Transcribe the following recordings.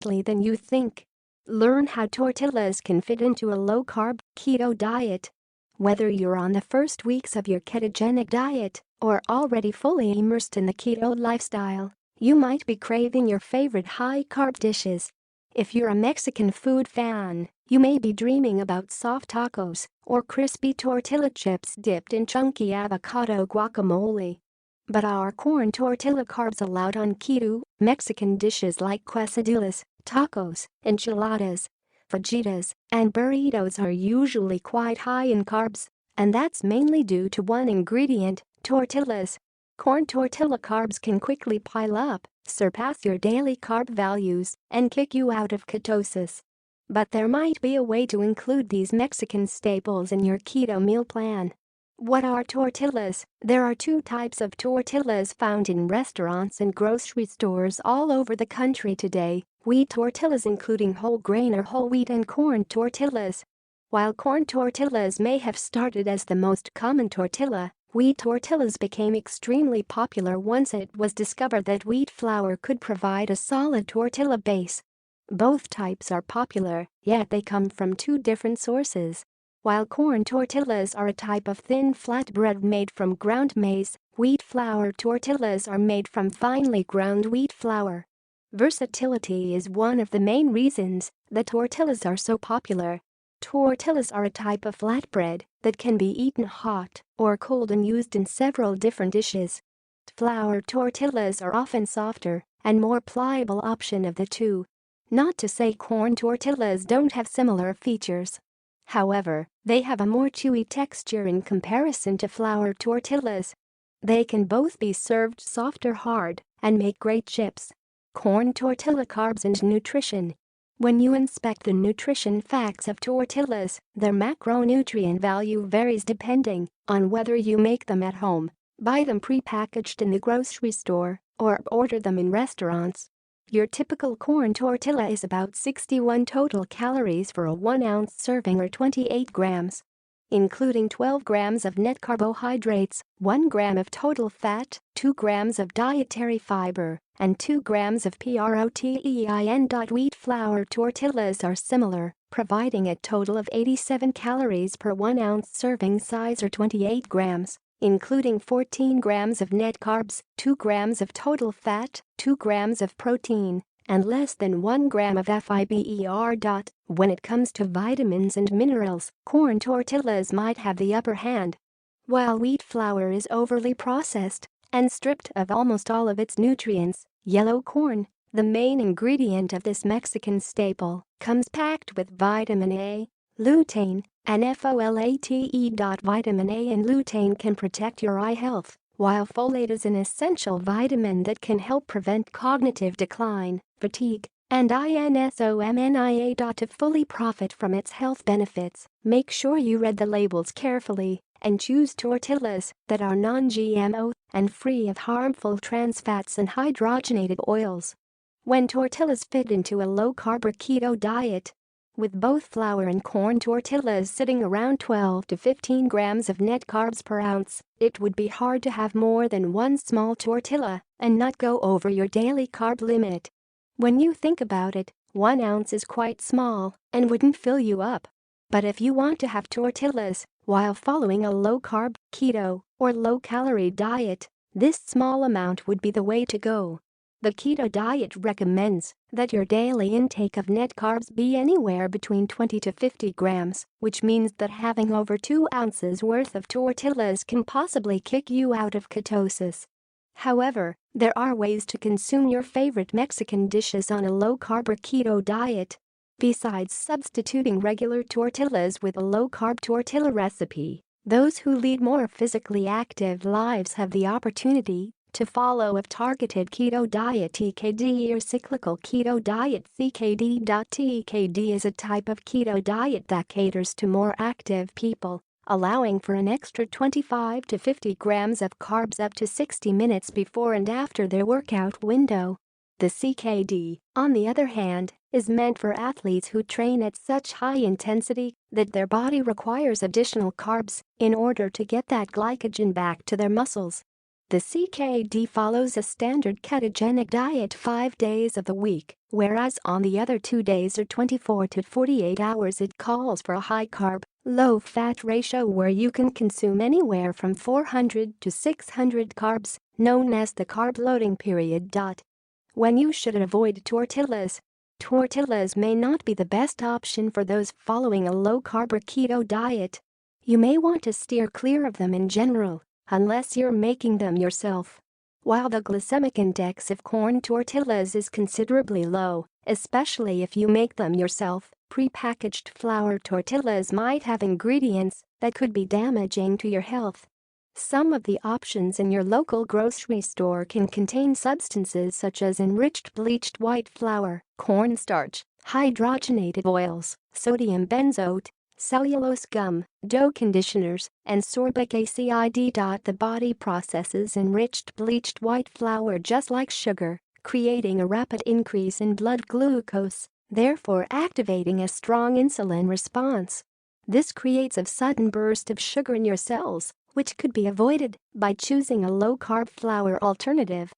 than you think. Learn how tortillas can fit into a low-carb, keto diet. Whether you're on the first weeks of your ketogenic diet or already fully immersed in the keto lifestyle, you might be craving your favorite high-carb dishes. If you're a Mexican food fan, you may be dreaming about soft tacos or crispy tortilla chips dipped in chunky avocado guacamole. But are corn tortilla carbs allowed on keto? Mexican dishes like quesadillas, tacos, enchiladas, fajitas, and burritos are usually quite high in carbs, and that's mainly due to one ingredient, tortillas. Corn tortilla carbs can quickly pile up, surpass your daily carb values, and kick you out of ketosis. But there might be a way to include these Mexican staples in your keto meal plan. What are tortillas? There are two types of tortillas found in restaurants and grocery stores all over the country today: wheat tortillas, including whole grain or whole wheat, and corn tortillas. While corn tortillas may have started as the most common tortilla, wheat tortillas became extremely popular once it was discovered that wheat flour could provide a solid tortilla base. Both types are popular, yet they come from two different sources. While corn tortillas are a type of thin flatbread made from ground maize, wheat flour tortillas are made from finely ground wheat flour. Versatility is one of the main reasons that tortillas are so popular. Tortillas are a type of flatbread that can be eaten hot or cold and used in several different dishes. Flour tortillas are often softer and more pliable option of the two. Not to say corn tortillas don't have similar features. However, they have a more chewy texture in comparison to flour tortillas. They can both be served soft or hard and make great chips. Corn tortilla carbs and nutrition. When you inspect the nutrition facts of tortillas, their macronutrient value varies depending on whether you make them at home, buy them pre-packaged in the grocery store, or order them in restaurants. Your typical corn tortilla is about 61 total calories for a 1-ounce serving, or 28 grams. Including 12 grams of net carbohydrates, 1 gram of total fat, 2 grams of dietary fiber, and 2 grams of protein. Wheat flour tortillas are similar, providing a total of 87 calories per 1-ounce serving size, or 28 grams. Including 14 grams of net carbs, 2 grams of total fat, 2 grams of protein, and less than 1 gram of fiber. When it comes to vitamins and minerals, corn tortillas might have the upper hand. While wheat flour is overly processed and stripped of almost all of its nutrients, yellow corn, the main ingredient of this Mexican staple, comes packed with vitamin A, lutein, and folate. Vitamin A and lutein can protect your eye health, while folate is an essential vitamin that can help prevent cognitive decline, fatigue, and insomnia. To fully profit from its health benefits, make sure you read the labels carefully and choose tortillas that are non-GMO and free of harmful trans fats and hydrogenated oils. When tortillas fit into a low-carb or keto diet, with both flour and corn tortillas sitting around 12 to 15 grams of net carbs per ounce, it would be hard to have more than one small tortilla and not go over your daily carb limit. When you think about it, 1 ounce is quite small and wouldn't fill you up. But if you want to have tortillas while following a low-carb, keto, or low-calorie diet, this small amount would be the way to go. The keto diet recommends that your daily intake of net carbs be anywhere between 20 to 50 grams, which means that having over 2 ounces worth of tortillas can possibly kick you out of ketosis. However, there are ways to consume your favorite Mexican dishes on a low-carb or keto diet. Besides substituting regular tortillas with a low-carb tortilla recipe, those who lead more physically active lives have the opportunity to follow a targeted keto diet, TKD, or cyclical keto diet, CKD. TKD is a type of keto diet that caters to more active people, allowing for an extra 25 to 50 grams of carbs up to 60 minutes before and after their workout window. The CKD, on the other hand, is meant for athletes who train at such high intensity that their body requires additional carbs in order to get that glycogen back to their muscles. The CKD follows a standard ketogenic diet 5 days of the week, whereas on the other 2 days or 24 to 48 hours it calls for a high-carb, low-fat ratio where you can consume anywhere from 400 to 600 carbs, known as the carb loading period. When you should avoid tortillas. Tortillas may not be the best option for those following a low-carb or keto diet. You may want to steer clear of them in general, unless you're making them yourself. While the glycemic index of corn tortillas is considerably low, especially if you make them yourself, prepackaged flour tortillas might have ingredients that could be damaging to your health. Some of the options in your local grocery store can contain substances such as enriched bleached white flour, cornstarch, hydrogenated oils, sodium benzoate, cellulose gum, dough conditioners, and sorbic acid. The body processes enriched bleached white flour just like sugar, creating a rapid increase in blood glucose, therefore activating a strong insulin response. This creates a sudden burst of sugar in your cells, which could be avoided by choosing a low-carb flour alternative.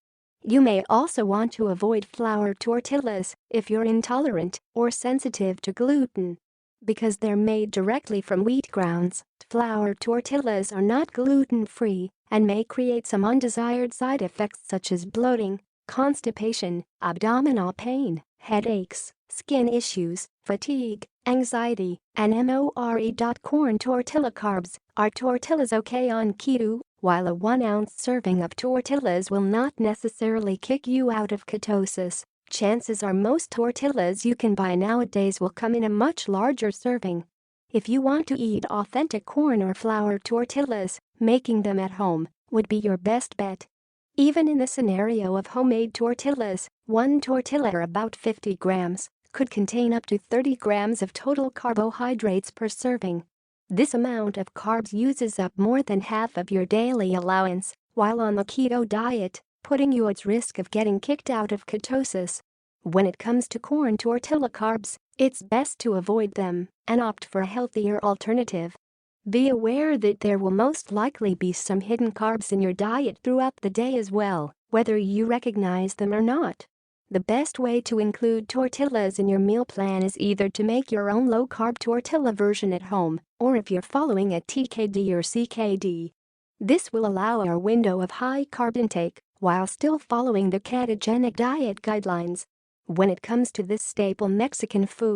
You may also want to avoid flour tortillas if you're intolerant or sensitive to gluten. Because they're made directly from wheat grounds, flour tortillas are not gluten-free and may create some undesired side effects such as bloating, constipation, abdominal pain, headaches, skin issues, fatigue, anxiety, and more. Corn tortilla carbs. Are tortillas okay on keto? While a 1-ounce serving of tortillas will not necessarily kick you out of ketosis, chances are most tortillas you can buy nowadays will come in a much larger serving. If you want to eat authentic corn or flour tortillas, making them at home would be your best bet. Even in the scenario of homemade tortillas, one tortilla, or about 50 grams, could contain up to 30 grams of total carbohydrates per serving. This amount of carbs uses up more than half of your daily allowance while on the keto diet, putting you at risk of getting kicked out of ketosis. When it comes to corn tortilla carbs, it's best to avoid them and opt for a healthier alternative. Be aware that there will most likely be some hidden carbs in your diet throughout the day as well, whether you recognize them or not. The best way to include tortillas in your meal plan is either to make your own low-carb tortilla version at home, or if you're following a TKD or CKD. This will allow a window of high carb intake while still following the ketogenic diet guidelines. When it comes to this staple Mexican food,